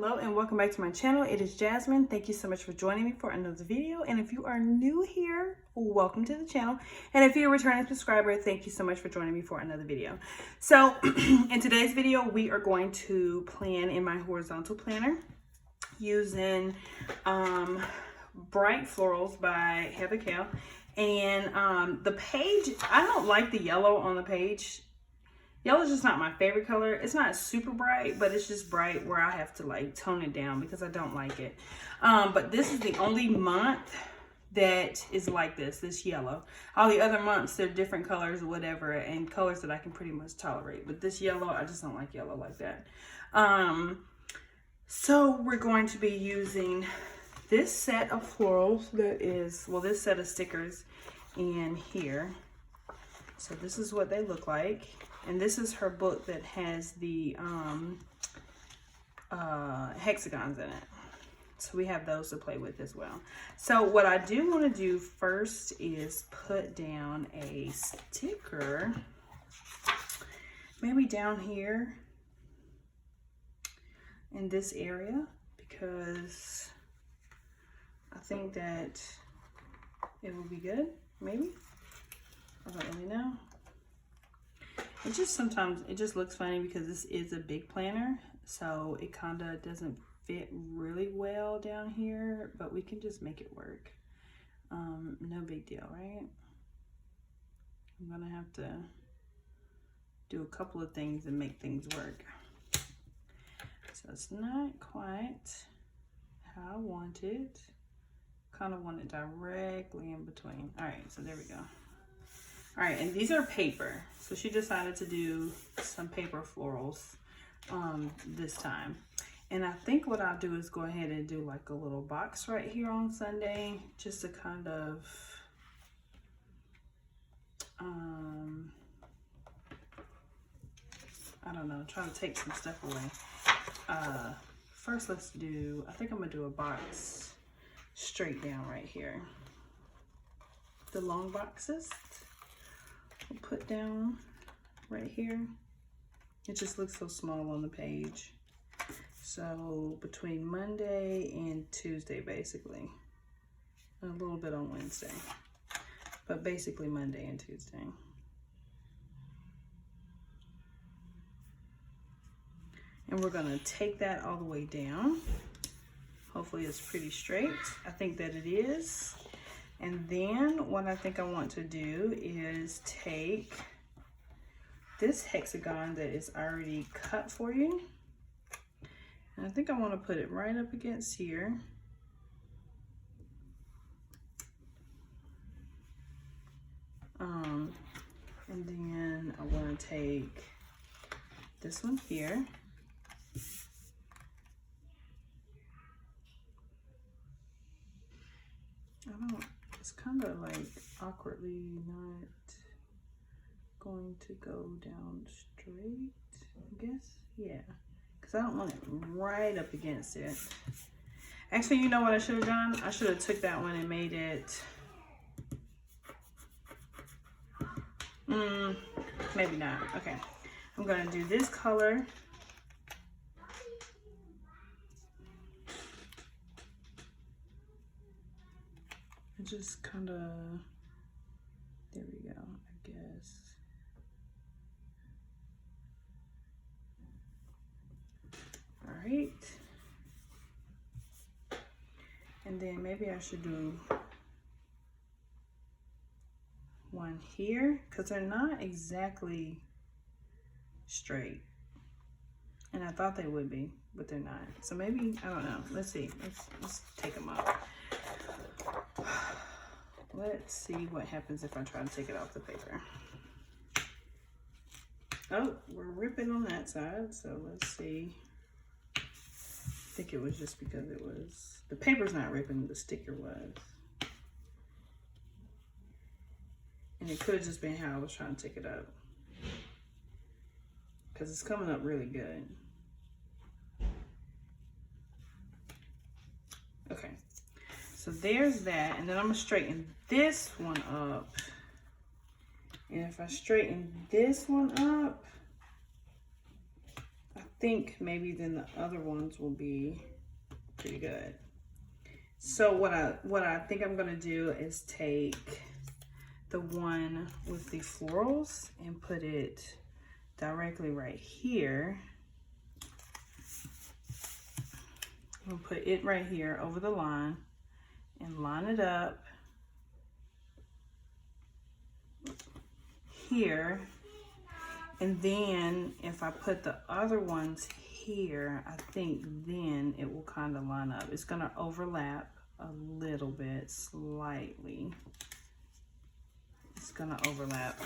Hello and welcome back to my channel. It is Jasmine. Thank you so much for joining me for another video. And if you are new here, welcome to the channel. And if you're a returning subscriber, thank you so much for joining me for another video. So in today's video, we are going to plan in my horizontal planner using Bright Florals by Heather Kells. And the page, I don't like the yellow on the page. Yellow is just not my favorite color. It's not super bright, but it's just bright where I have to like tone it down because I don't like it. But this is the only month that is like this yellow. All the other months, they're different colors or whatever, and colors that I can pretty much tolerate. But this yellow, I just don't like yellow like that. So we're going to be using this set of florals that is, well, this set of stickers in here. So this is what they look like. And this is her book that has the hexagons in it. So we have those to play with as well. So what I do want to do first is put down a sticker, maybe down here in this area, because I think that it will be good, maybe. I don't really know. It just sometimes, it just looks funny because this is a big planner, so it kind of doesn't fit really well down here, but we can just make it work. No big deal, right? I'm gonna have to do a couple of things and make things work. So it's not quite how I want it. Kind of want it directly in between. All right, so there we go. All right, and these are paper. So she decided to do some paper florals this time. And I think what I'll do is go ahead and do like a little box right here on Sunday, just to kind of, I don't know, try to take some stuff away. First, let's do, I think I'm gonna do a box straight down right here. The long boxes. We'll put down right here. It just looks so small on the page. So between Monday and Tuesday, basically. And a little bit on Wednesday. But basically Monday and Tuesday. And we're gonna take that all the way down. Hopefully it's pretty straight. I think that it is. And then what I think I want to do is take this hexagon that is already cut for you. And I think I want to put it right up against here. And then I want to take this one here. It's kind of like awkwardly not going to go down straight, I guess. Yeah, because I don't want it right up against it. Actually, you know what I should have done? I should have took that one and made it, maybe not. Okay, I'm gonna do this color. Just kind of, there we go, I guess. All right. And then maybe I should do one here, because they're not exactly straight. And I thought they would be, but they're not. So maybe, I don't know. Let's see. Let's take them out. Let's see what happens if I try to take it off the paper. Oh, we're ripping on that side, so let's see. I think it was just because it was, the paper's not ripping, the sticker was. And it could have just been how I was trying to take it up. Because it's coming up really good. Okay. So there's that, and then I'm gonna straighten this one up. And if I straighten this one up, I think maybe then the other ones will be pretty good. So what I think I'm gonna do is take the one with the florals and put it directly right here. I'm gonna put it right here over the line and line it up here. And then if I put the other ones here, I think then it will kind of line up. It's gonna overlap a little bit, slightly. It's gonna overlap,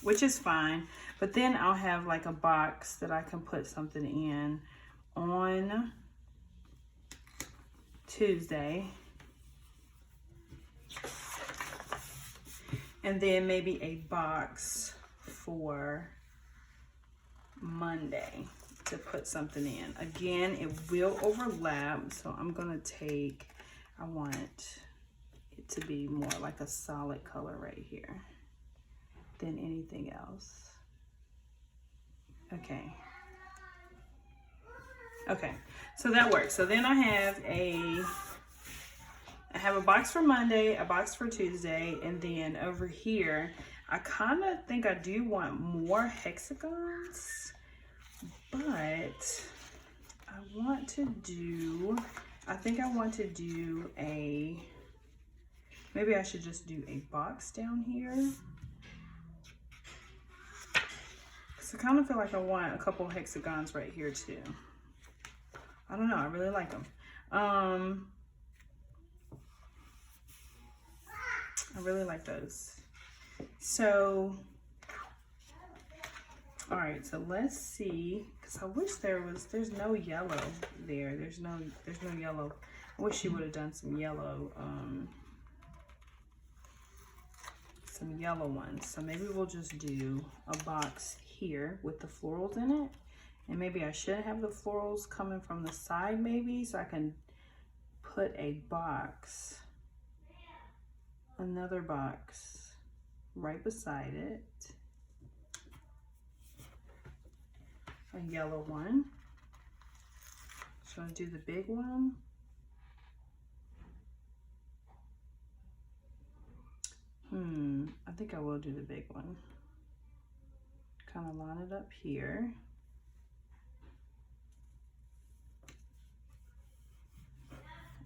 which is fine. But then I'll have like a box that I can put something in on Tuesday. And then maybe a box for Monday to put something in. Again, it will overlap, so I'm gonna take, I want it to be more like a solid color right here than anything else. Okay. Okay, so that works. So then I have a box for Monday, a box for Tuesday, and then over here, I kind of think I do want more hexagons, but I think I want to do a, maybe I should just do a box down here. Because I kind of feel like I want a couple hexagons right here too. I don't know, I really like them. I really like those. So, all right, so let's see, because I wish there's no yellow there. There's no yellow. I wish she would have done some yellow ones. So maybe we'll just do a box here with the florals in it. And maybe I should have the florals coming from the side maybe, so I can put a box, another box right beside it, a yellow one. Should I do the big one? I think I will do the big one. Kind of line it up here.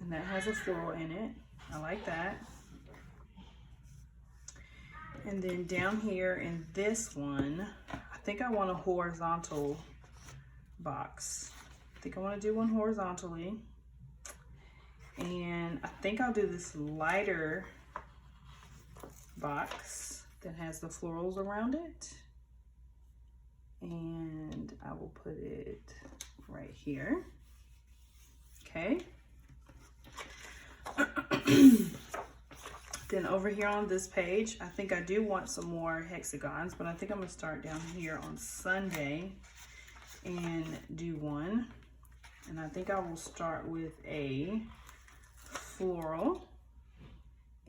And that has a floral in it. I like that. And then down here in this one, I think I want a horizontal box. I think I want to do one horizontally. And I think I'll do this lighter box that has the florals around it. And I will put it right here. Okay. Then over here on this page, I think I do want some more hexagons, but I think I'm gonna start down here on Sunday and do one. And I think I will start with a floral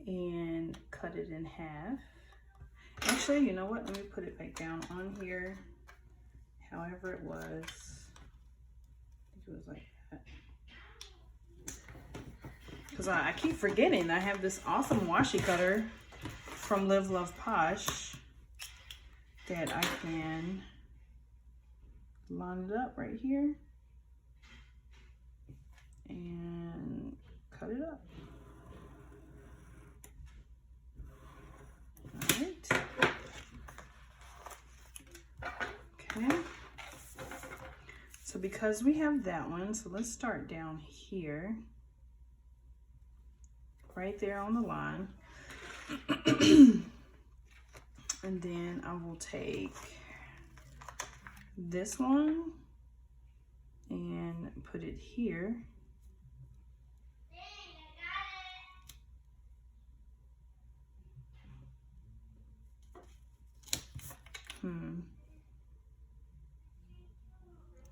and cut it in half. Actually, you know what? Let me put it back down on here. However it was. I think it was like that. Because I keep forgetting I have this awesome washi cutter from Live Love Posh that I can line it up right here and cut it up. All right. Okay. So because we have that one, so let's start down here. Right there on the line. And then I will take this one and put it here.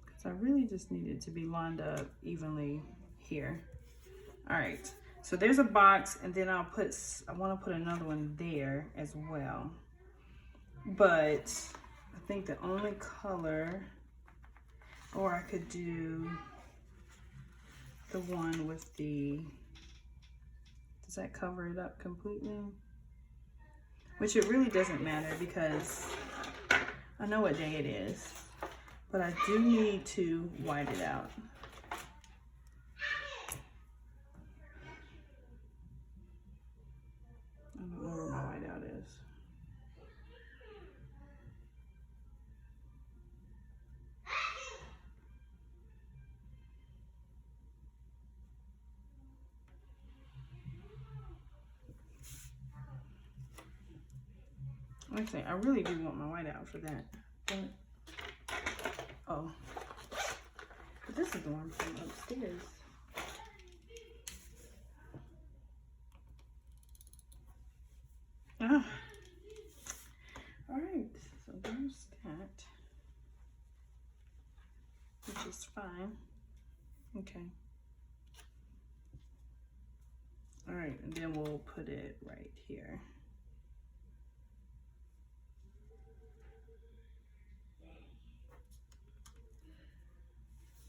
Because I really just need it to be lined up evenly here. All right. So there's a box, and then I want to put another one there as well. But I think the only color, Or I could do the one with the, does that cover it up completely? Which it really doesn't matter because I know what day it is, but I do need to white it out. I don't know where my whiteout is. Actually, I really do want my whiteout for that. But, oh, but this is the one from upstairs. Ah. All right, so there's that, which is fine. Okay. All right, and then we'll put it right here.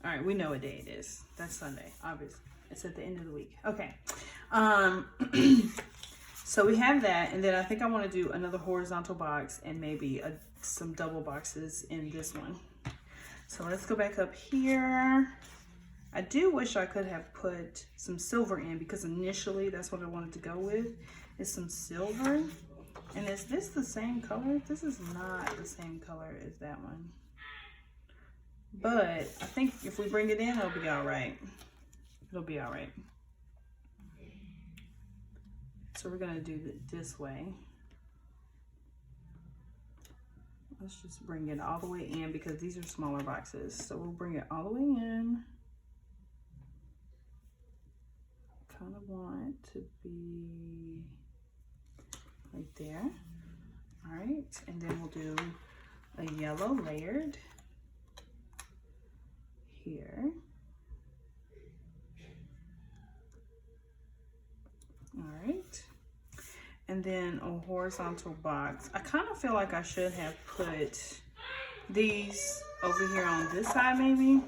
All right, we know what day it is. That's Sunday, obviously. It's at the end of the week. Okay. So we have that, and then I think I want to do another horizontal box and maybe some double boxes in this one. So let's go back up here. I do wish I could have put some silver in because initially that's what I wanted to go with, is some silver. And is this the same color? This is not the same color as that one. But I think if we bring it in, it'll be all right. It'll be all right. So we're gonna do it this way. Let's just bring it all the way in because these are smaller boxes. So we'll bring it all the way in. Kind of want to be right there. All right, and then we'll do a yellow layered here. All right, and then a horizontal box. I kind of feel like I should have put these over here on this side maybe,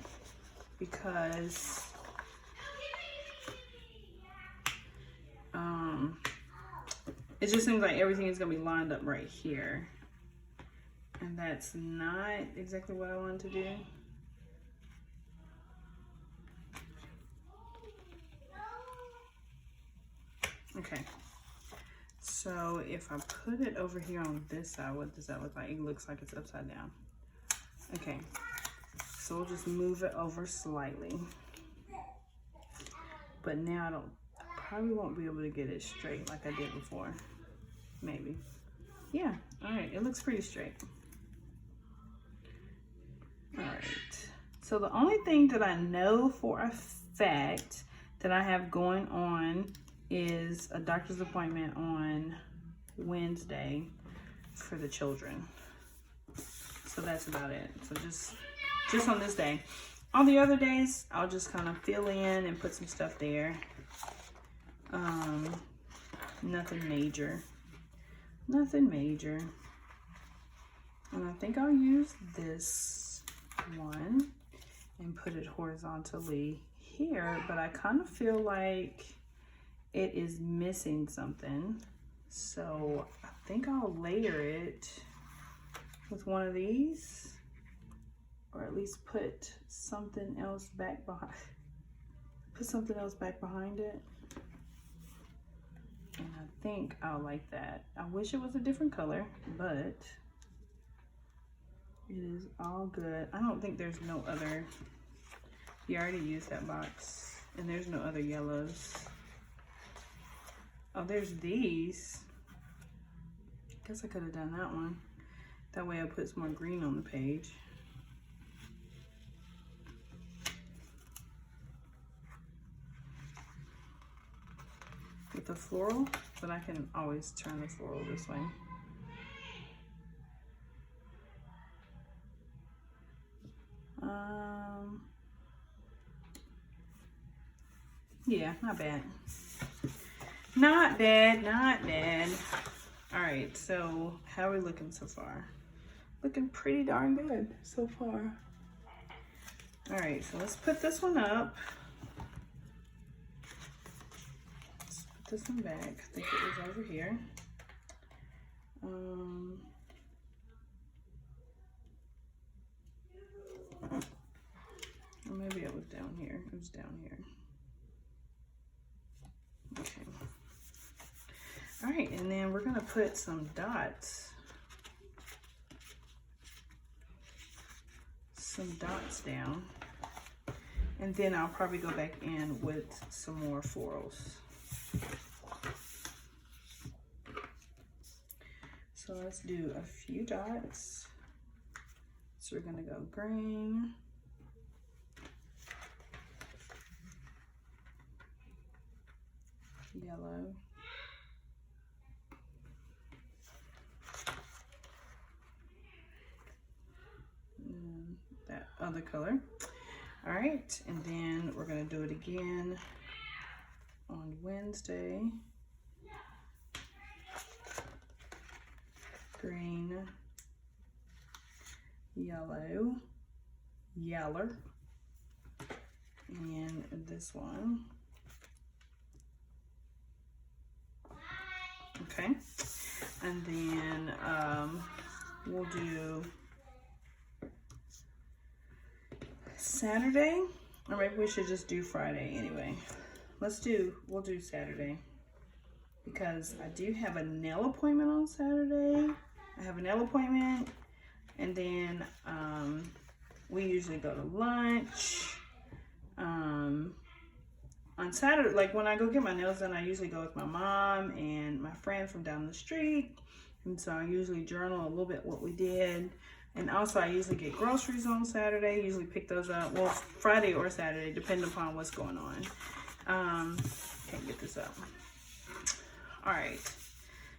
because it just seems like everything is gonna be lined up right here, and that's not exactly what I wanted to do. Okay, so if I put it over here on this side, what does that look like? It looks like it's upside down. Okay, so we'll just move it over slightly. But now I probably won't be able to get it straight like I did before. Maybe. Yeah, all right, it looks pretty straight. All right, so the only thing that I know for a fact that I have going on is a doctor's appointment on Wednesday for the children. So that's about it. So just on this day. All the other days, I'll just kind of fill in and put some stuff there. Nothing major. Nothing major. And I think I'll use this one and put it horizontally here, but I kind of feel like it is missing something. So I think I'll layer it with one of these, or at least put something else back behind. Put something else back behind it. And I think I'll like that. I wish it was a different color, but it is all good. I don't think there's no other. You already used that box, and there's no other yellows. Oh, there's these. Guess I could have done that one. That way it puts more green on the page. With the floral, but I can always turn the floral this way. Yeah, not bad. Not bad, not bad. All right, so how are we looking so far? Looking pretty darn good so far. All right, so let's put this one up. Let's put this one back. I think it was over here. Or maybe it was down here. It was down here. Okay. All right, and then we're gonna put some dots. Some dots down. And then I'll probably go back in with some more florals. So let's do a few dots. So we're gonna go green, yellow, and that other color. All right, and then we're gonna do it again on Wednesday. Green, yellow, yeller, and this one. Okay, and then we'll do Saturday, or maybe we should just do Friday anyway. We'll do Saturday, because I do have a nail appointment on Saturday. I have a nail appointment, and then we usually go to lunch. On Saturday, like when I go get my nails done, I usually go with my mom and my friend from down the street. And so I usually journal a little bit what we did. And also I usually get groceries on Saturday, usually pick those up, well, Friday or Saturday, depending upon what's going on. Can't get this up. All right,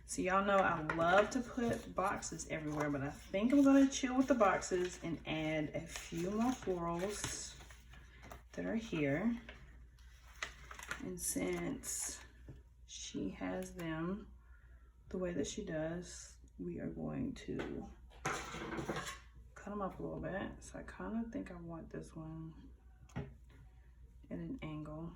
so y'all know I love to put boxes everywhere, but I think I'm gonna chill with the boxes and add a few more florals that are here. And since she has them the way that she does, we are going to cut them up a little bit. So I kind of think I want this one at an angle.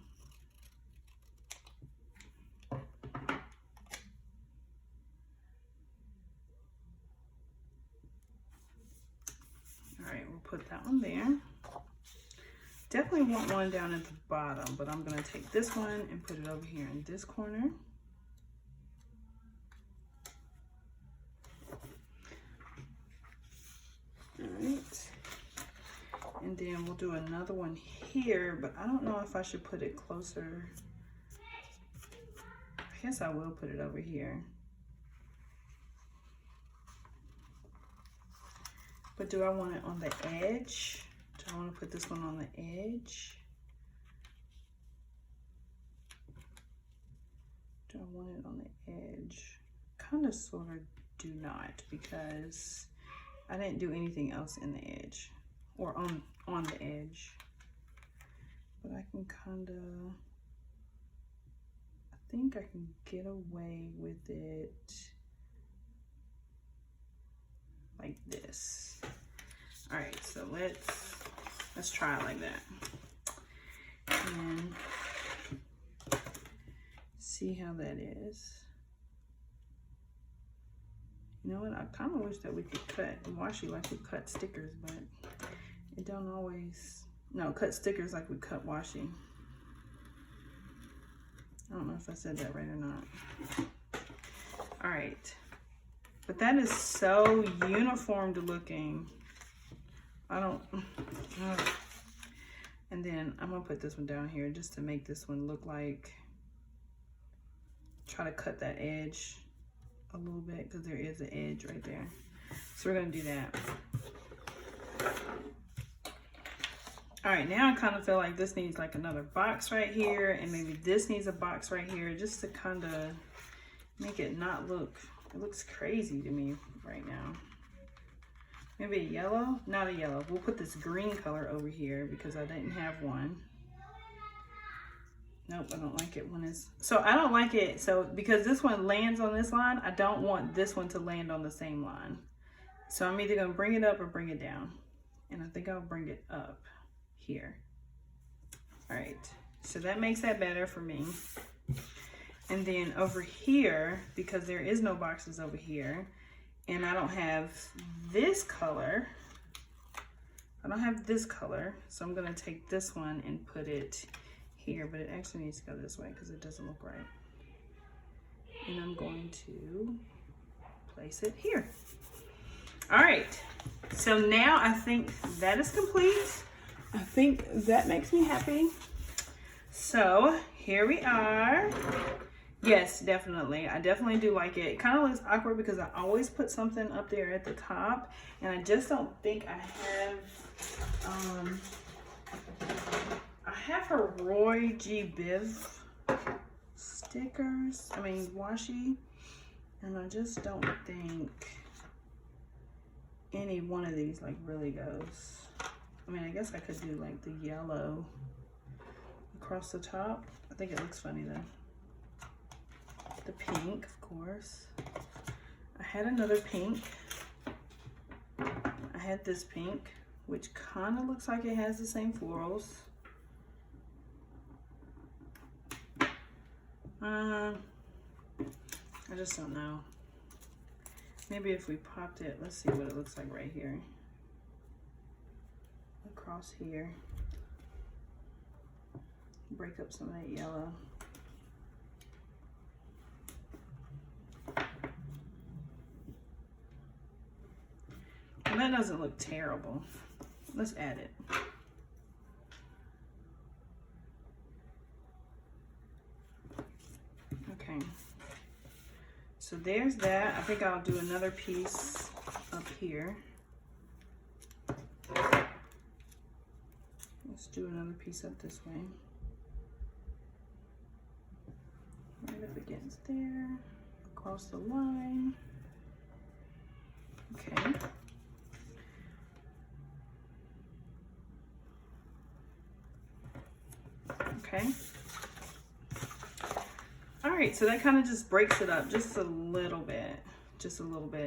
All right, we'll put that one there. Definitely want one down at the bottom, but I'm gonna take this one and put it over here in this corner. All right, and then we'll do another one here, but I don't know if I should put it closer. I guess I will put it over here. But do I want it on the edge? Do I want to put this one on the edge? Do I want it on the edge? Kind of sort of do not, because I didn't do anything else in the edge or on the edge. But I can kind of, I think I can get away with it like this. All right, so let's try it like that and see how that is. You know what, I kind of wish that we could cut washi like we cut stickers, but it don't always, no, cut stickers like we cut washi. I don't know if I said that right or not. All right, but that is so uniformed looking. I don't, and then I'm gonna put this one down here just to make this one look like, try to cut that edge a little bit, because there is an edge right there. So we're gonna do that. All right, now I kind of feel like this needs like another box right here, and maybe this needs a box right here, just to kind of make it not look, it looks crazy to me right now. Maybe a yellow? Not a yellow. We'll put this green color over here because I didn't have one. Nope, I don't like it when it's... So I don't like it. So because this one lands on this line, I don't want this one to land on the same line. So I'm either going to bring it up or bring it down. And I think I'll bring it up. here. All right, so that makes that better for me. And then over here, because there is no boxes over here, and I don't have this color, so I'm gonna take this one and put it here, but it actually needs to go this way because it doesn't look right. And I'm going to place it here. All right, so now I think that is complete. I think that makes me happy. So here we are. Yes, definitely. I definitely do like it. It kind of looks awkward because I always put something up there at the top, and I just don't think I have her Roy G. Biv stickers. I mean washi, and I just don't think any one of these like really goes. I mean, I guess I could do like the yellow across the top. I think it looks funny though. The pink, of course. I had another pink. I had this pink, which kind of looks like it has the same florals. I just don't know. Maybe if we popped it, let's see what it looks like right here. Across here. Break up some of that yellow. And that doesn't look terrible. Let's add it. Okay. So there's that. I think I'll do another piece up here. Let's do another piece up this way. Right up against there, across the line. Okay. Okay. All right, so that kind of just breaks it up just a little bit,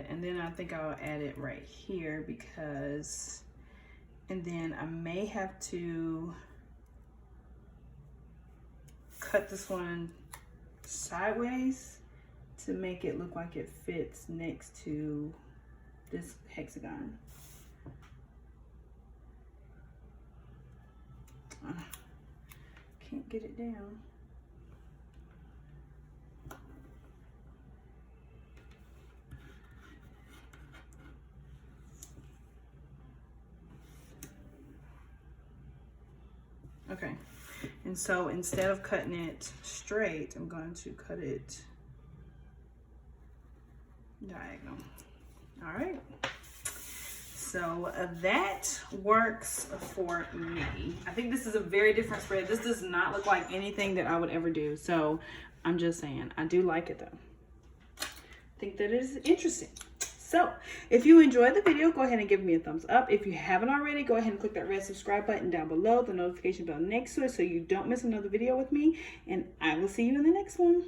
and then I think I'll add it right here because, and then I may have to cut this one sideways to make it look like it fits next to this hexagon. Can't get it down. Okay, and so instead of cutting it straight, I'm going to cut it diagonal. All right, so that works for me. I think this is a very different spread. This does not look like anything that I would ever do, so I'm just saying, I do like it though. I think that is interesting. So if you enjoyed the video, go ahead and give me a thumbs up. If you haven't already, go ahead and click that red subscribe button down below, the notification bell next to it so you don't miss another video with me. And I will see you in the next one.